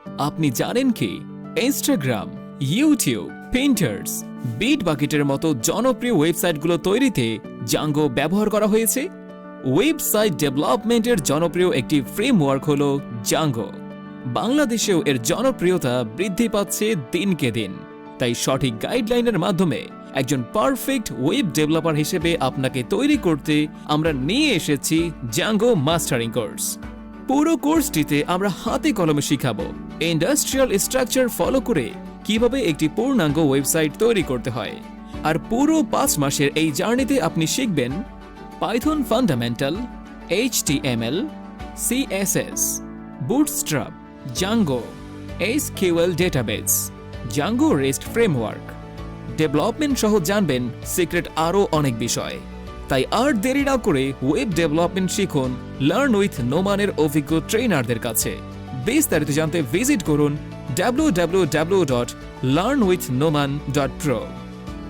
আপনি জানেন কি ইনস্টাগ্রাম, ইউটিউব, পিন্টারেস্ট, বিটবাকেটের মতো জনপ্রিয় ওয়েবসাইটগুলো তৈরিতে জাঙ্গো ব্যবহার করা হয়েছে? ওয়েবসাইট ডেভেলপমেন্টের জনপ্রিয় একটি ফ্রেমওয়ার্ক হলো জাঙ্গো। বাংলাদেশেও এর জনপ্রিয়তা বৃদ্ধি পাচ্ছে দিনকে দিন। তাই সঠিক গাইডলাইনের মাধ্যমে একজন পারফেক্ট ওয়েব ডেভেলপার হিসেবে আপনাকে তৈরি করতে আমরা নিয়ে এসেছি জাঙ্গো মাস্টারিং কোর্স। পুরো কোর্সটিতে আমরা হাতে কলমে শিখাবো ইন্ডাস্ট্রিয়াল স্ট্রাকচার ফলো করে কিভাবে একটি পূর্ণাঙ্গ ওয়েবসাইট তৈরি করতে হয়। আর পুরো 5 মাসের এই জার্নিতে আপনি শিখবেন Python fundamental, HTML, CSS, bootstrap, Django, SQL database, Django rest framework, development সহ জানবেন সিক্রেট আরও অনেক বিষয়। তাই আর দেরি না করে ওয়েব ডেভেলপমেন্ট শিখুন লার্ন উইথ নোমানের অভিজ্ঞ ট্রেনারদের কাছে। বিস্তারিত জানতে ভিজিট করুন www.learnwithnoman.pro।